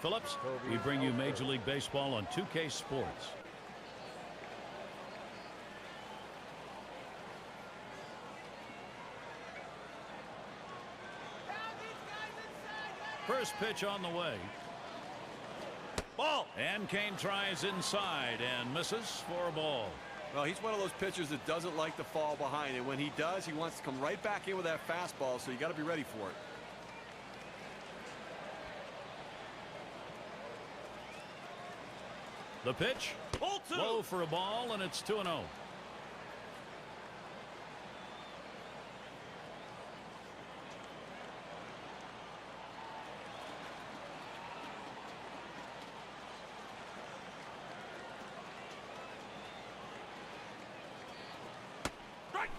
Phillips. We bring you Major League Baseball on 2K Sports. First pitch on the way. Ball. And Kane tries inside and misses for a ball. Well, he's one of those pitchers that doesn't like to fall behind, and when he does, he wants to come right back in with that fastball, so you got to be ready for it. The pitch. Low for a ball, and it's 2-0.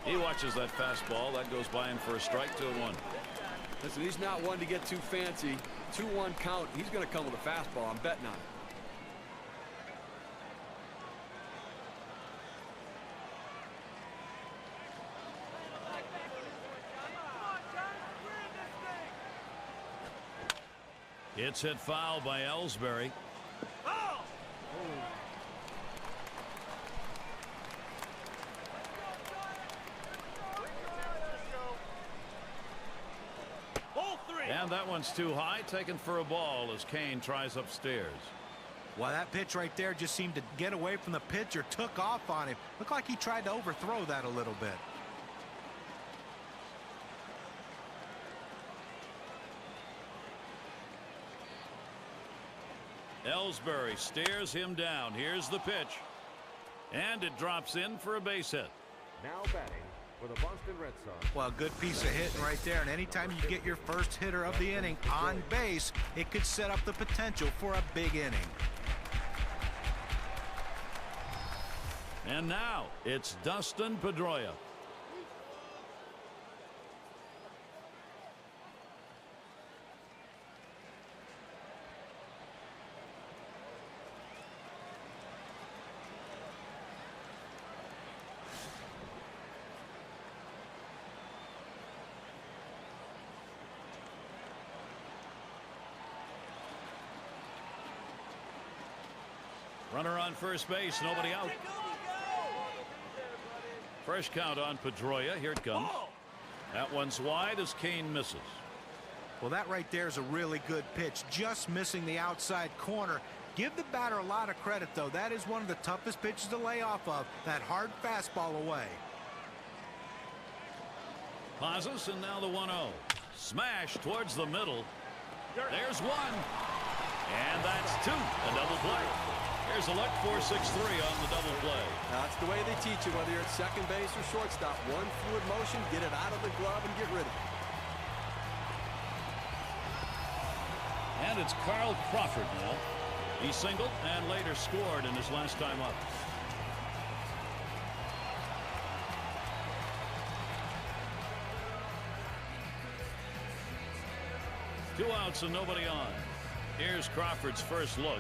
He watches that fastball. That goes by him for a strike, 2-1. Listen, he's not one to get too fancy. 2-1 count. He's going to come with a fastball. I'm betting on it. It's hit foul by Ellsbury. And that one's too high, taken for a ball as Kane tries upstairs. Well, that pitch right there just seemed to get away from the pitcher, took off on him. Looked like he tried to overthrow that a little bit. Ellsbury stares him down. Here's the pitch. And it drops in for a base hit. Now batting for the Boston Red Sox. Well, good piece of hitting right there. And anytime you get your first hitter of the inning on base, it could set up the potential for a big inning. And now it's Dustin Pedroia. Runner on first base, nobody out. Fresh count on Pedroia. Here it comes. That one's wide as Kane misses. Well, that right there is a really good pitch, just missing the outside corner. Give the batter a lot of credit, though. That is one of the toughest pitches to lay off of, that hard fastball away. Pauses, and now the 1-0. Smash towards the middle. There's one. And that's two. A double play. Here's a look, 4-6-3 on the double play. That's the way they teach you, whether you're at second base or shortstop. One fluid motion, get it out of the glove and get rid of it. And it's Carl Crawford now. He singled and later scored in his last time up. Two outs and nobody on. Here's Crawford's first look.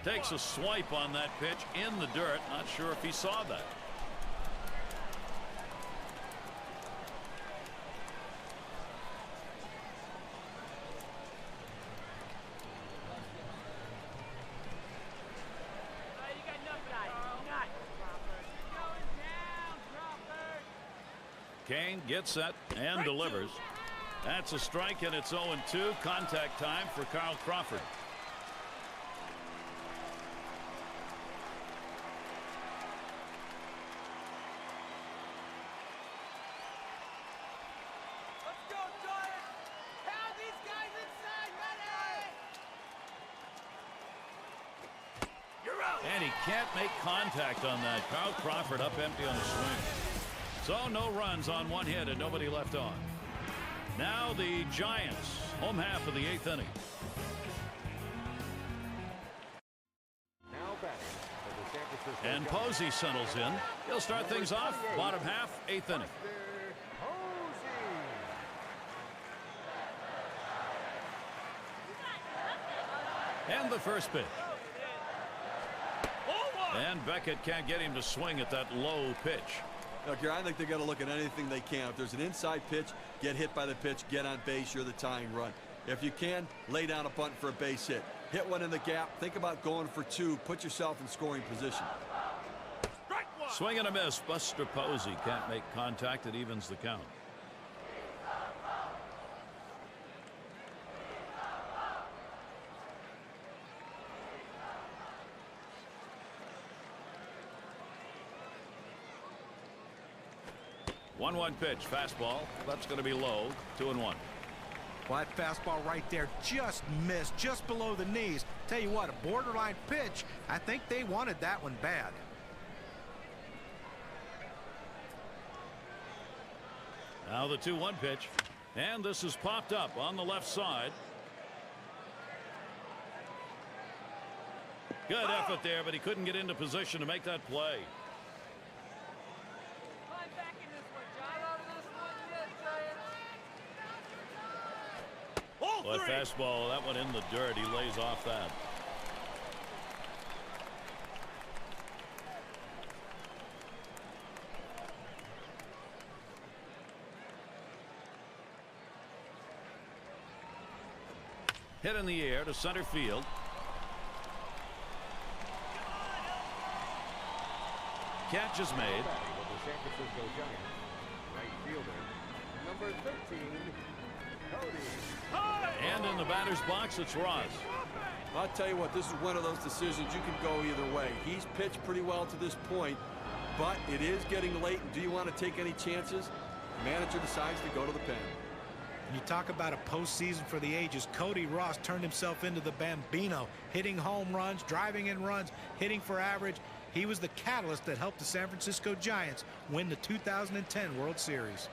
Takes a swipe on that pitch in the dirt. Not sure if he saw that. Kane gets set and delivers. That's a strike, and it's 0-2. Contact time for Carl Crawford. And he can't make contact on that. Carl Crawford up empty on the swing. So no runs on one hit and nobody left on. Now the Giants, home half of the 8th inning. Now batting for the San Francisco And Giants. Posey settles in. He'll start things off. Bottom half, 8th inning. And the first pitch. And Beckett can't get him to swing at that low pitch. Look here, I think they got to look at anything they can. If there's an inside pitch, get hit by the pitch, get on base, you're the tying run. If you can, lay down a bunt for a base hit. Hit one in the gap. Think about going for two. Put yourself in scoring position. Swing and a miss. Buster Posey can't make contact. It evens the count. One pitch, fastball. That's going to be low. 2-1. Well, that fastball right there just missed, just below the knees. Tell you what, a borderline pitch. I think they wanted that one bad. Now the 2-1 pitch. And this is popped up on the left side. Good effort there, but he couldn't get into position to make that play. Well, fastball, that one in the dirt. He lays off that. Hit in the air to center field. Catch is made. The San Francisco Giants, right fielder, number 13, Cody. And in the batter's box, it's Ross. I'll tell you what, this is one of those decisions you can go either way. He's pitched pretty well to this point, but it is getting late. Do you want to take any chances? The manager decides to go to the pen. You talk about a postseason for the ages. Cody Ross turned himself into the Bambino, hitting home runs, driving in runs, hitting for average. He was the catalyst that helped the San Francisco Giants win the 2010 World Series.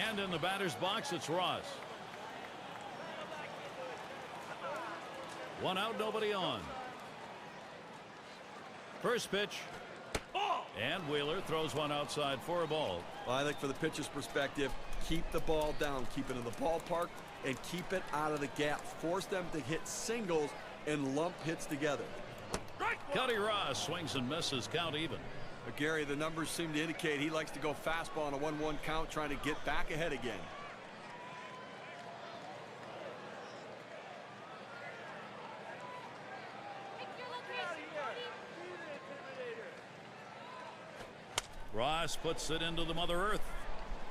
And in the batter's box, it's Ross. One out, nobody on. First pitch. And Wheeler throws one outside for a ball. Well, I think for the pitcher's perspective, keep the ball down, keep it in the ballpark, and keep it out of the gap. Force them to hit singles and lump hits together. Cody Ross swings and misses, count even. But Gary, the numbers seem to indicate he likes to go fastball on a 1-1 count, trying to get back ahead again. Ross puts it into the Mother Earth.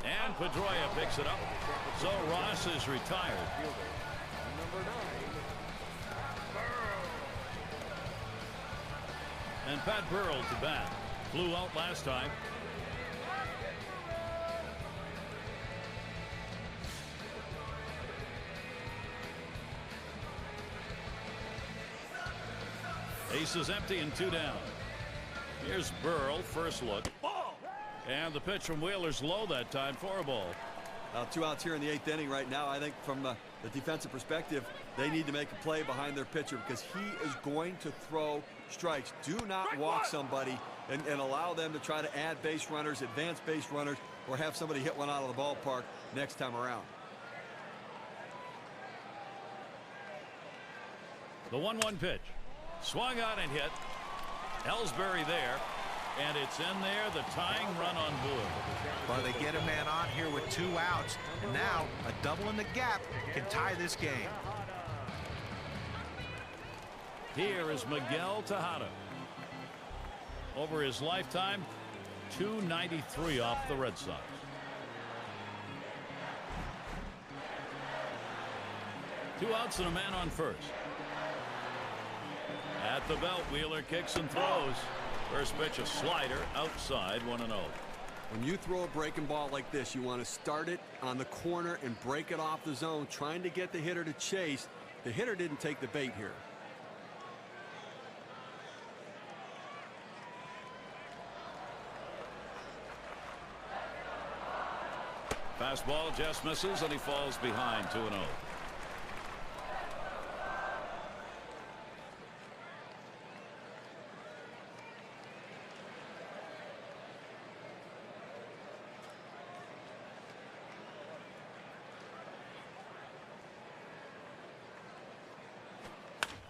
And Pedroia picks it up. So Ross is retired. Number 9, And Pat Burrell to bat. Flew out last time. Base is empty and 2 down. Here's Burrell, first look. And the pitch from Wheeler's low that time for a ball. 2 outs here in the 8th inning right now. I think from the defensive perspective, they need to make a play behind their pitcher because he is going to throw strikes. Do not walk somebody and allow them to try to add base runners, advance base runners, or have somebody hit one out of the ballpark next time around. The 1-1 pitch. Swung out and hit. Ellsbury there. And it's in there, the tying run on board. Well, they get a man on here with 2 outs. And now a double in the gap can tie this game. Here is Miguel Tejada. Over his lifetime, .293 off the Red Sox. Two outs and a man on first. At the belt, Wheeler kicks and throws. First pitch, a slider outside, 1-0. When you throw a breaking ball like this, you want to start it on the corner and break it off the zone, trying to get the hitter to chase. The hitter didn't take the bait here. Fastball just misses, and he falls behind, 2-0.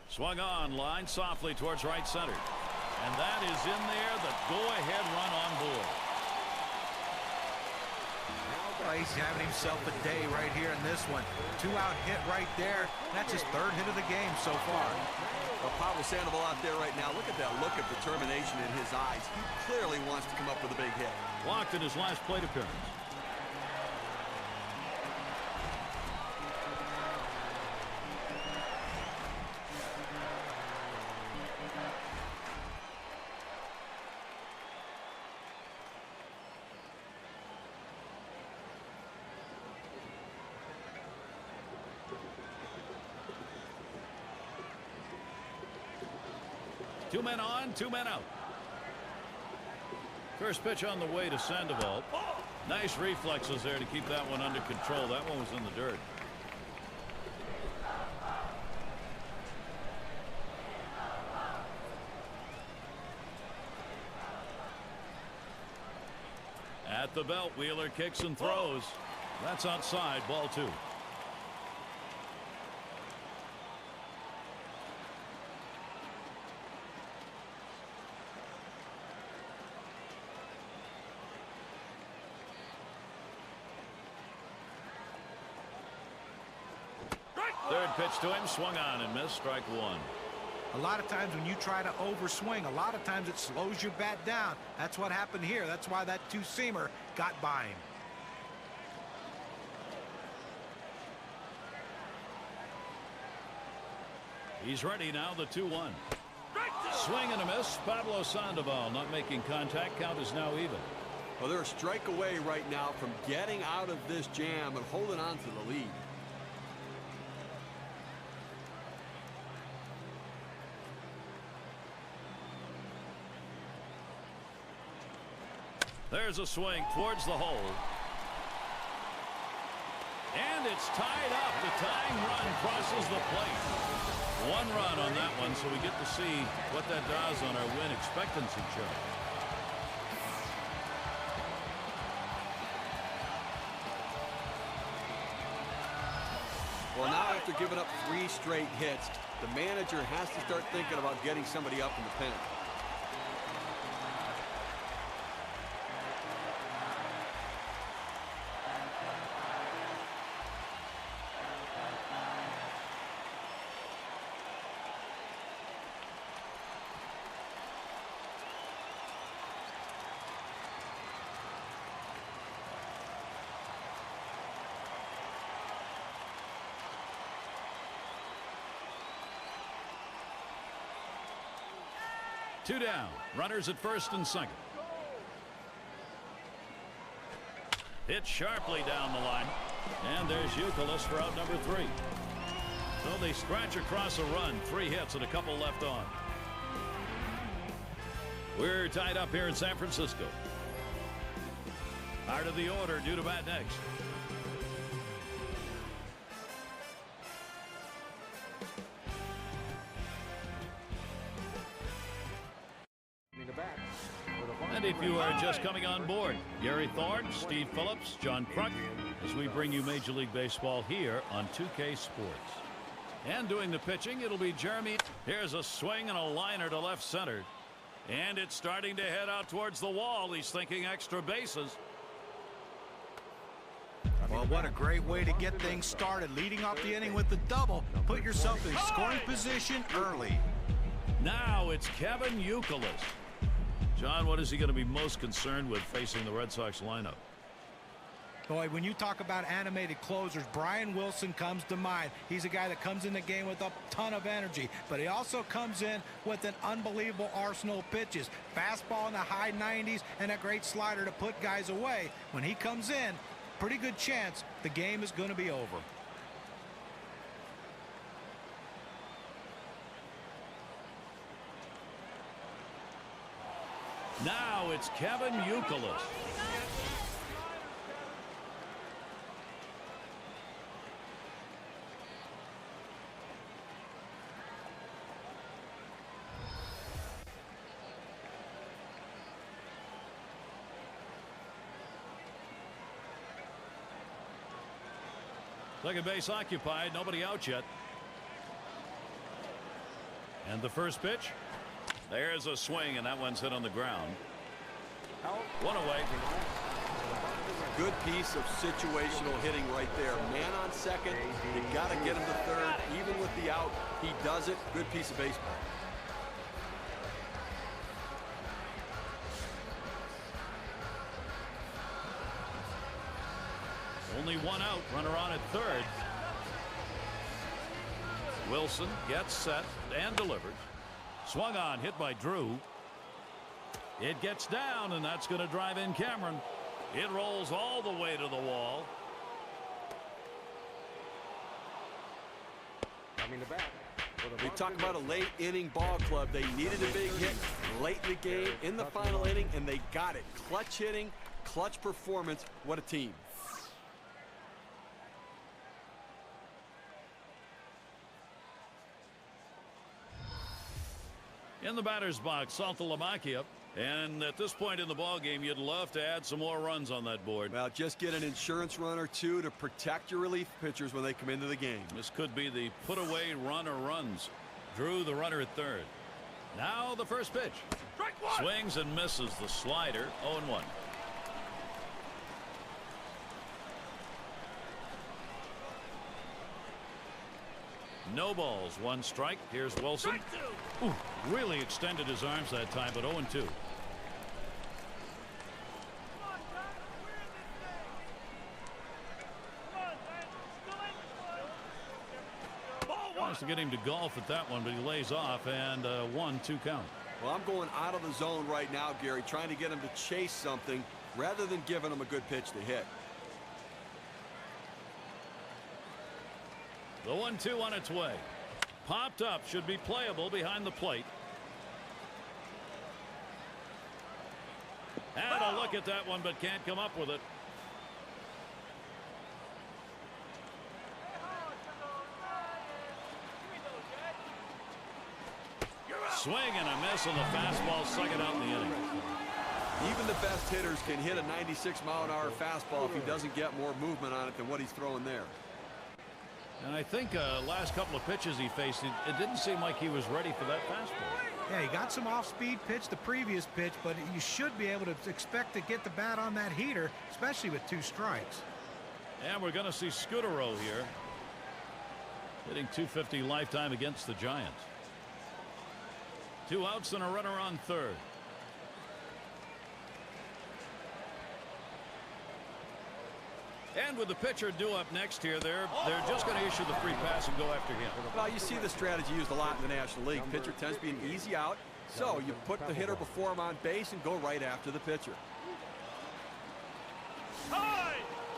Swung on, line softly towards right center. And that is in there, the go-ahead run on board. Well, he's having himself a day right here in this one. 2-out hit right there. That's his 3rd hit of the game so far. Well, Pablo Sandoval out there right now. Look at that look of determination in his eyes. He clearly wants to come up with a big hit. Walked in his last plate appearance. Two men on, 2 men out. First pitch on the way to Sandoval. Nice reflexes there to keep that one under control. That one was in the dirt. At the belt, Wheeler kicks and throws. That's outside, ball 2. Third pitch to him, swung on and missed, strike 1. A lot of times when you try to overswing, a lot of times it slows your bat down. That's what happened here. That's why that two-seamer got by him. He's ready now, the 2-1. Swing and a miss. Pablo Sandoval not making contact. Count is now even. Well, they're a strike away right now from getting out of this jam and holding on to the lead. There's a swing towards the hole. And it's tied up. The tying run crosses the plate. 1 run on that one, so we get to see what that does on our win expectancy chart. Well, now after giving up 3 straight hits, the manager has to start thinking about getting somebody up in the pen. Two down. Runners at first and second. Hit sharply down the line. And there's Youkilis for out number 3. So they scratch across a run. 3 hits and a couple left on. We're tied up here in San Francisco. Heart of the order due to bat next. And if you are just coming on board, Gary Thorne, Steve Phillips, John Kruk, as we bring you Major League Baseball here on 2K Sports. And doing the pitching, it'll be Jeremy. Here's a swing and a liner to left center. And it's starting to head out towards the wall. He's thinking extra bases. Well, what a great way to get things started. Leading off the inning with the double. Put yourself in scoring position early. Now it's Kevin Youkilis. John, what is he going to be most concerned with facing the Red Sox lineup? Boy, when you talk about animated closers, Brian Wilson comes to mind. He's a guy that comes in the game with a ton of energy, but he also comes in with an unbelievable arsenal of pitches. Fastball in the high 90s and a great slider to put guys away. When he comes in, pretty good chance the game is going to be over. Now it's Kevin Youkilis. Second base occupied, nobody out yet. And the first pitch. There's a swing, and that one's hit on the ground. One away. Good piece of situational hitting right there. Man on second. You got to get him to third. Even with the out, he does it. Good piece of baseball. Only one out. Runner on at third. Wilson gets set and delivers. Swung on, hit by Drew. It gets down, and that's going to drive in Cameron. It rolls all the way to the wall. We talk about a late inning ball club. They needed a big hit late in the game, in the final inning, and they got it. Clutch hitting, clutch performance. What a team. In the batter's box, Saltalamacchia. And at this point in the ball game, you'd love to add some more runs on that board. Well, just get an insurance run or two to protect your relief pitchers when they come into the game. This could be the put away run or runs. Drew, the runner at third. Now the first pitch. Swings and misses the slider. 0-1. No balls, one strike. Here's Wilson. Ooh, really extended his arms that time, but 0-2. Wants to get him to golf at that one, but he lays off, and 1-2 count. Well, I'm going out of the zone right now, Gary, trying to get him to chase something rather than giving him a good pitch to hit. The 1-2 on its way. Popped up, should be playable behind the plate. Had a look at that one, but can't come up with it. Swing and a miss on the fastball, second out in the inning. Even the best hitters can hit a 96-mile-an-hour fastball if he doesn't get more movement on it than what he's throwing there. And I think last couple of pitches he faced, it didn't seem like he was ready for that fastball. Yeah, he got some off-speed pitch the previous pitch, but you should be able to expect to get the bat on that heater, especially with 2 strikes. And we're going to see Scudero here, hitting .250 lifetime against the Giants. 2 outs and a runner on third. And with the pitcher due up next here, they're just going to issue the free pass and go after him. Well, you see the strategy used a lot in the National League. Pitcher tends to be an easy out, so you put the hitter before him on base and go right after the pitcher.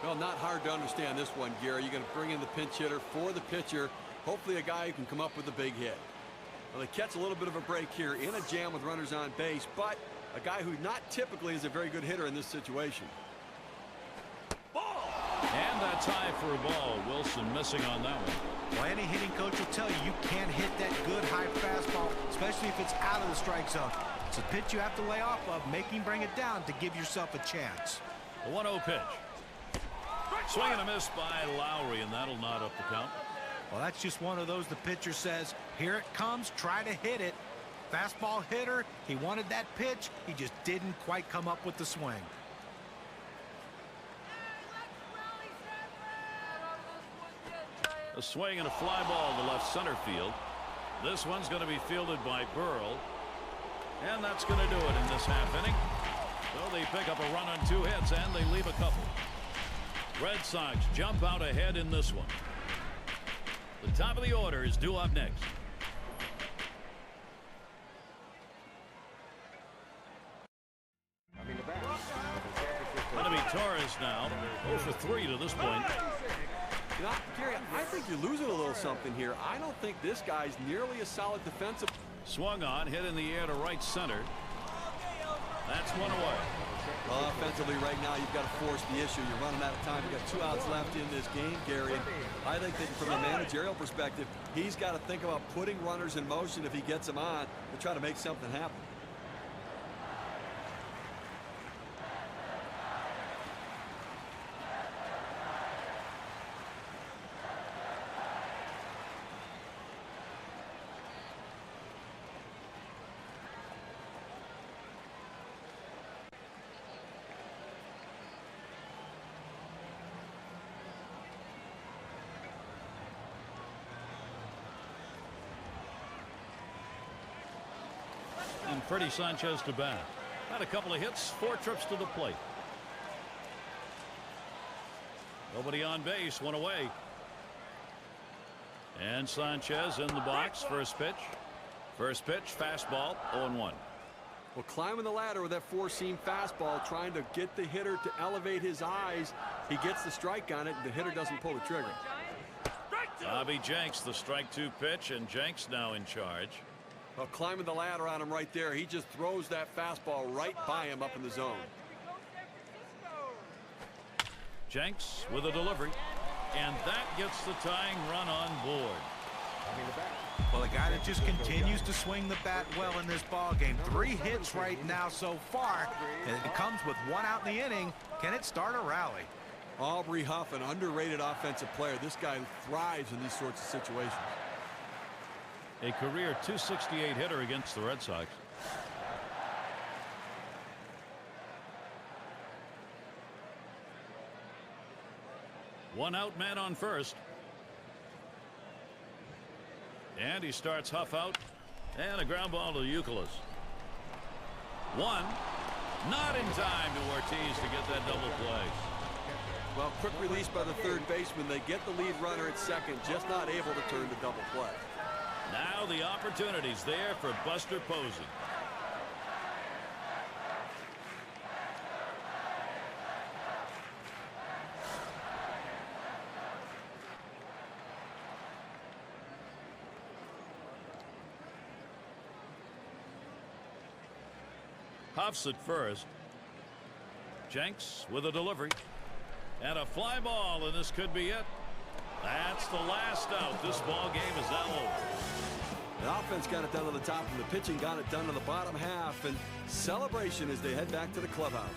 Well, not hard to understand this one, Gary. You're going to bring in the pinch hitter for the pitcher, hopefully a guy who can come up with a big hit. Well, they catch a little bit of a break here in a jam with runners on base, but a guy who not typically is a very good hitter in this situation. And that's high for a ball. Wilson missing on that one. Well, any hitting coach will tell you you can't hit that good high fastball, especially if it's out of the strike zone. It's a pitch you have to lay off of, make him bring it down to give yourself a chance. The 1-0 pitch. Swing and a miss by Lowry, and that'll knot up the count. Well, that's just one of those the pitcher says, here it comes, try to hit it. Fastball hitter, he wanted that pitch, he just didn't quite come up with the swing. A swing and a fly ball to left center field. This one's going to be fielded by Burrell. And that's going to do it in this half inning. So they pick up a run on 2 hits and they leave a couple. Red Sox jump out ahead in this one. The top of the order is due up next. Going to be Torres now. 0 for 3 to this point. You know, Gary, I think you're losing a little something here. I don't think this guy's nearly a solid defensive. Swung on, hit in the air to right center. That's one away. Offensively right now, you've got to force the issue. You're running out of time. You've got 2 outs left in this game, Gary. And I think that from a managerial perspective, he's got to think about putting runners in motion if he gets them on to try to make something happen. Freddie Sanchez to bat. Had a couple of hits, 4 trips to the plate. Nobody on base, 1 away. And Sanchez in the box. First pitch. First pitch, fastball, 0-1. Well, climbing the ladder with that 4-seam fastball, trying to get the hitter to elevate his eyes. He gets the strike on it, and the hitter doesn't pull the trigger. Bobby Jenks, the strike 2 pitch, and Jenks now in charge. Well, climbing the ladder on him right there. He just throws that fastball right by him up in the zone. Jenks with a delivery, and that gets the tying run on board. Well, a guy that just continues to swing the bat well in this ball game. 3 hits right now so far, and it comes with 1 out in the inning. Can it start a rally? Aubrey Huff, an underrated offensive player. This guy thrives in these sorts of situations. A career .268 hitter against the Red Sox. One out, man on first. And he starts Huff out. And a ground ball to Youkilis. 1. Not in time to Ortiz to get that double play. Well, quick release by the third baseman. They get the lead runner at second, just not able to turn the double play. Now the opportunity's there for Buster Posey. Huff's at first. Jenks with a delivery. And a fly ball, and this could be it. That's the last out. This ball game is now over. The offense got it done on the top, and the pitching got it done on the bottom half. And celebration as they head back to the clubhouse.